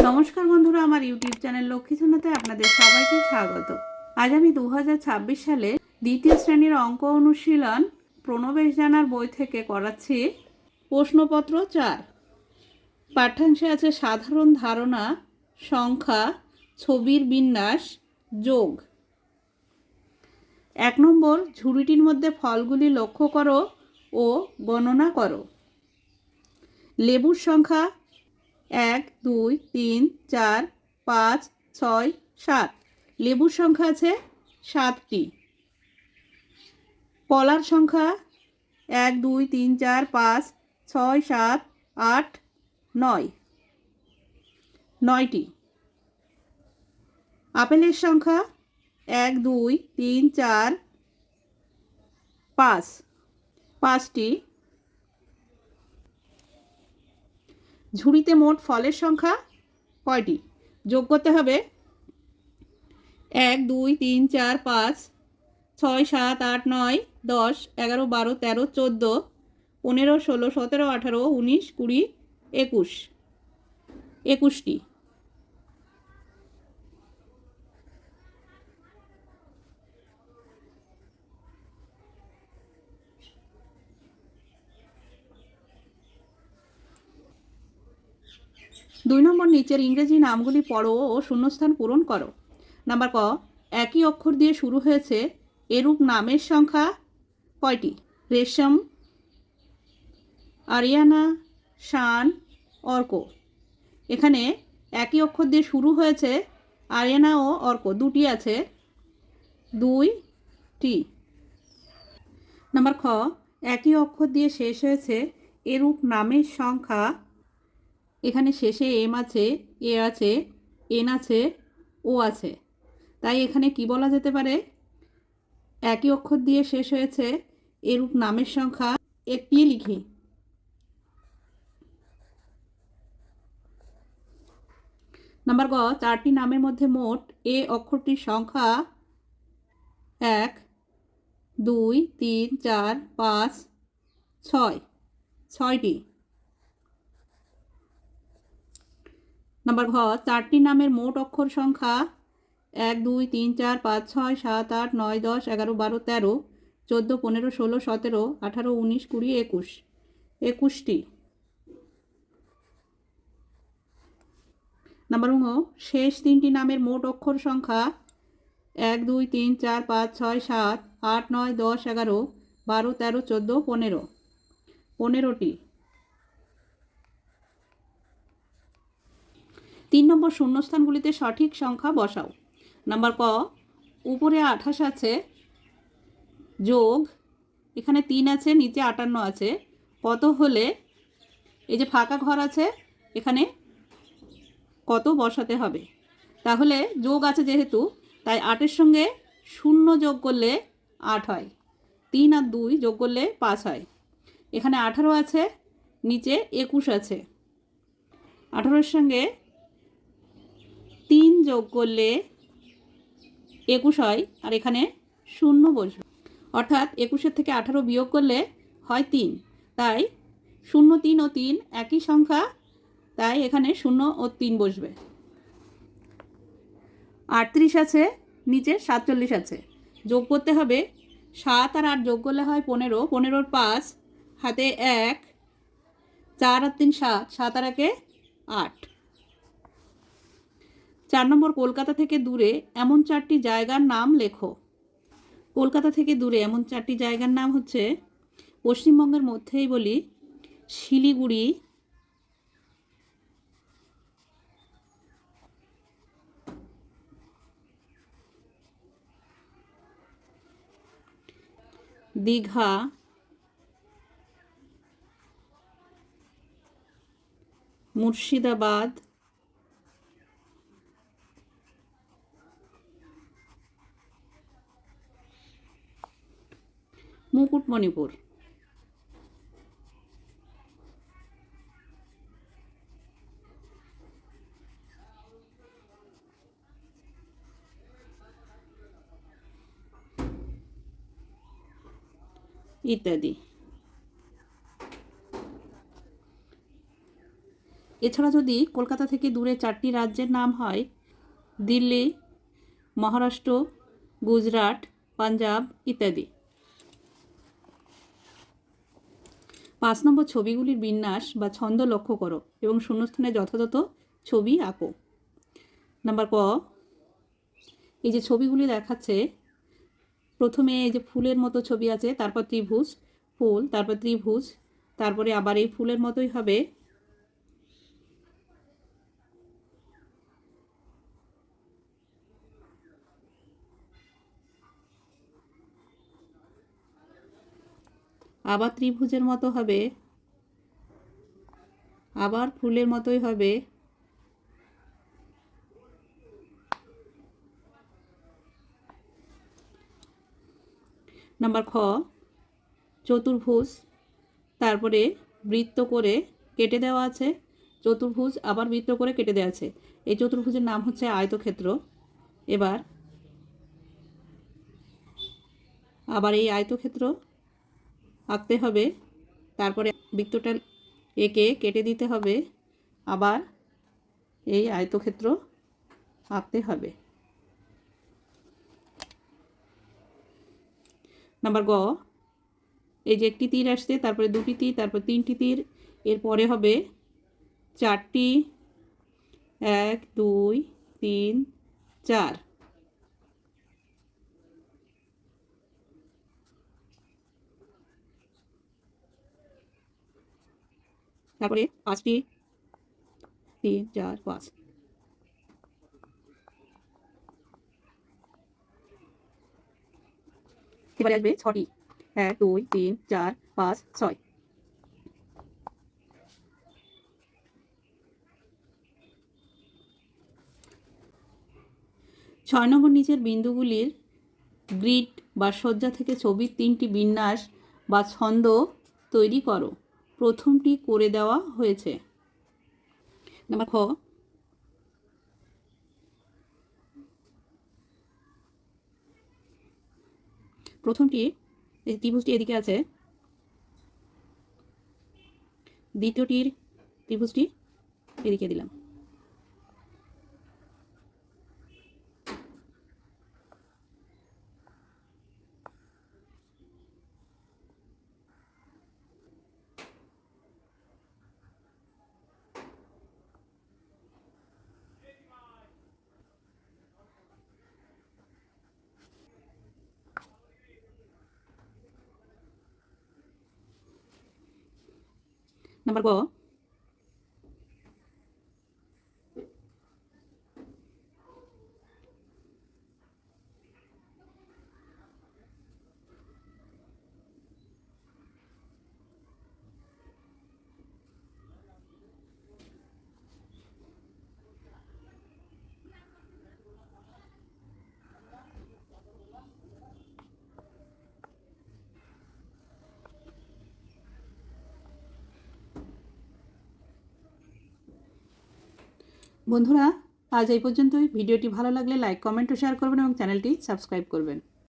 নমস্কার বন্ধুরা, আমার ইউটিউব চ্যানেল লক্ষ্মীছন্নাতে আপনাদের সবাইকে স্বাগত। আজ আমি 2026 সালে দ্বিতীয় শ্রেণীর অঙ্ক অনুশীলন প্রণবেশ জানার বই থেকে করাচ্ছি প্রশ্নপত্র 4। পাঠ্যাংশে আছে সাধারণ ধারণা, সংখ্যা, ছবির বিন্যাস, যোগ। 1 নম্বর, ঝুড়িটির মধ্যে ফলগুলি লক্ষ্য করো ও গণনা করো। লেবুর সংখ্যা 1, 2, 3, 4, 5, 6, 7। লেবুর সংখ্যা আছে 7টি। কলার সংখ্যা 1, 2, 3, 4, 5, 6, 7, 8, 9, 9টি। আপেলের সংখ্যা 1, 2, 3, 4, 5, 5টি। ঝুড়িতে মোট ফলের সংখ্যা কয়টি? যোগ করতে হবে 1, 2, 3, 4, 5, 6, 7, 8, 9, 10, 11, 12, 13, 14, 15, 16, 17, 18, 19, 20, 21, 21টি। দুই নম্বর, নিচের ইংরেজি নামগুলি পড়ো ও শূন্যস্থান পূরণ করো। নাম্বার ক, একই অক্ষর দিয়ে শুরু হয়েছে এরূপ নামের সংখ্যা কয়টি? রেশম, আরিয়ানা, শান, অর্ক। এখানে একই অক্ষর দিয়ে শুরু হয়েছে আরিয়ানা ও অর্ক, দুটি আছে, 2টি। নাম্বার খ, একই অক্ষর দিয়ে শেষ হয়েছে এরূপ নামের সংখ্যা। এখানে শেষে এম আছে, এ আছে, এন আছে, ও আছে, তাই এখানে কি বলা যেতে পারে? একই অক্ষর দিয়ে শেষ হয়েছে এরূপ নামের সংখ্যা একটি লিখি। নাম্বার গ, 4টি নামের মধ্যে মোট এ অক্ষরটির সংখ্যা 1, 2, 3, 4, 5, 6, 6টি। নাম্বার ঘ, 4টি নামের মোট অক্ষর সংখ্যা 1, 2, 3, 4, 5, 6, 7, 8, 9, 10, 11, 12, 13, 14, 15, 16, 17, 18, 19, 20, 21, 21টি। নাম্বার ঙ, শেষ 3টি নামের মোট অক্ষর সংখ্যা 1, 2, 3, 4, 5, 6, 7, 8, 9, 10, 11, 12, 13, 14, 15, 15টি। 3 নম্বর, শূন্যস্থানগুলিতে সঠিক সংখ্যা বসাও। নাম্বার ক, উপরে 28 আছে, যোগ এখানে 3 আছে, নিচে 58 আছে, কত হলে এই যে ফাঁকা ঘর আছে এখানে কত বসাতে হবে? তাহলে যোগ আছে যেহেতু, তাই 8-এর সঙ্গে 0 যোগ করলে 8 হয়, 3 আর 2 যোগ করলে 5 হয়। এখানে 18 আছে, নিচে 21 আছে, 18-এর সঙ্গে 3 যোগ করলে 21 হয়, আর এখানে 0 বসবে, অর্থাৎ 21-এর থেকে 18 বিয়োগ করলে হয় 3, তাই 0, 3 ও 3 একই সংখ্যা, তাই এখানে 0 ও 3 বসবে। 38 আছে, নিচে 47 আছে, যোগ করতে হবে 7 আর 8 যোগ করলে হয় 15, 15-র 5, হাতে 1, 4 আর 3 7, 7 আর 1 8। 4 নম্বর, কলকাতা থেকে দূরে এমন 4টি জায়গার নাম লেখো। কলকাতা থেকে দূরে এমন 4টি জায়গার নাম হচ্ছে, পশ্চিমবঙ্গের মধ্যেই বলি, শিলিগুড়ি, দীঘা, মুর্শিদাবাদ, মুকুটমণিপুর। ইত্যাদি। এছাড়া যদি কলকাতা থেকে দূরে 4টি রাজ্যের নাম হয় দিল্লি, মহারাষ্ট্র, গুজরাট, পাঞ্জাব ইত্যাদি। 5 নম্বর, ছবিগুলির বিন্যাস বা ছন্দ লক্ষ্য করো এবং শূন্যস্থানে যথাযথ ছবি আঁকো। নাম্বার ক, এই যে ছবিগুলি দেখাচ্ছে, প্রথমে এই যে ফুলের মতো ছবি আছে, তারপর ত্রিভুজ, ফুল, তারপর ত্রিভুজ, তারপরে আবার এই ফুলের মতোই হবে আবার ত্রিভুজের মতো হবে, আবার ফুলের মতোই হবে, নাম্বার খ, চতুর্ভুজ, তারপরে বৃত্ত করে কেটে দেওয়া আছে, চতুর্ভুজ আবার বৃত্ত করে কেটে দেওয়া আছে, এই চতুর্ভুজের নাম হচ্ছে আয়তক্ষেত্র। এবার আবার এই আয়তক্ষেত্র আঁকতে হবে, তারপরে বৃত্তটা এঁকে কেটে দিতে হবে, আবার এই আয়তক্ষেত্র আঁকতে হবে। নাম্বার গ, এই যে একটি তীর আসছে, তারপরে দুটি তীর, তারপর 3টি তীর, এরপরে হবে 4টি, 1 2 3 4, তারপরে 5টি, 3 4 5, এবারে আসবে 6টি, 1 2 3 4 5 6। 6 নম্বর, নিচের বিন্দুগুলির গ্রিড বা সজ্জা থেকে ছবির 3টি বিন্যাস বা ছন্দ তৈরি করো। প্রথমটি করে দেওয়া হয়েছে। নাম্বার খ, প্রথমটি এই ত্রিভুজটি এদিকে আছে, দ্বিতীয়টির ত্রিভুজটি এদিকে দিলাম। নাম্বার গ, বন্ধুরা আজ এই পর্যন্তই। ভিডিওটি ভালো লাগলে লাইক, কমেন্ট ও শেয়ার করবেন এবং চ্যানেলটি সাবস্ক্রাইব করবেন।